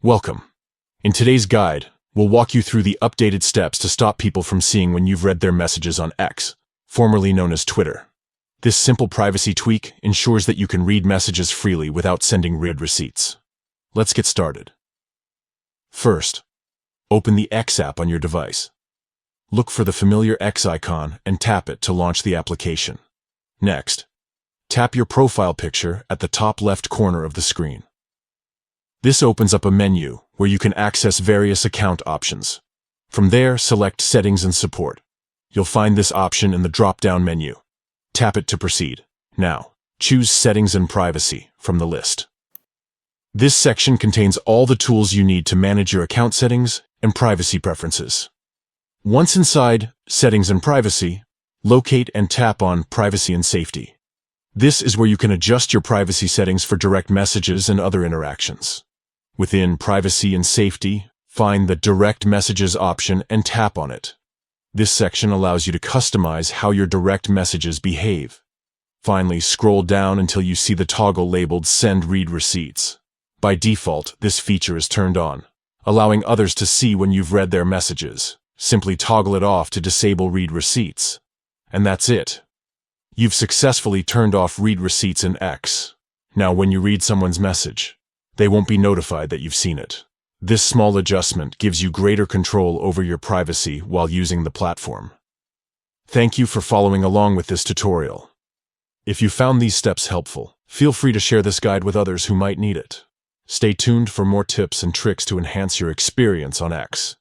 Welcome. In today's guide, we'll walk you through the updated steps to stop people from seeing when you've read their messages on X, formerly known as Twitter. This simple privacy tweak ensures that you can read messages freely without sending read receipts. Let's get started. First, open the X app on your device. Look for the familiar X icon and tap it to launch the application. Next, tap your profile picture at the top left corner of the screen. This opens up a menu where you can access various account options. From there, select Settings and Support. You'll find this option in the drop-down menu. Tap it to proceed. Now, choose Settings and Privacy from the list. This section contains all the tools you need to manage your account settings and privacy preferences. Once inside Settings and Privacy, locate and tap on Privacy and Safety. This is where you can adjust your privacy settings for direct messages and other interactions. Within Privacy and Safety, find the Direct Messages option and tap on it. This section allows you to customize how your direct messages behave. Finally, scroll down until you see the toggle labeled Send Read Receipts. By default, this feature is turned on, allowing others to see when you've read their messages. Simply toggle it off to disable Read Receipts. And that's it. You've successfully turned off Read Receipts in X. Now when you read someone's message, they won't be notified that you've seen it. This small adjustment gives you greater control over your privacy while using the platform. Thank you for following along with this tutorial. If you found these steps helpful, feel free to share this guide with others who might need it. Stay tuned for more tips and tricks to enhance your experience on X.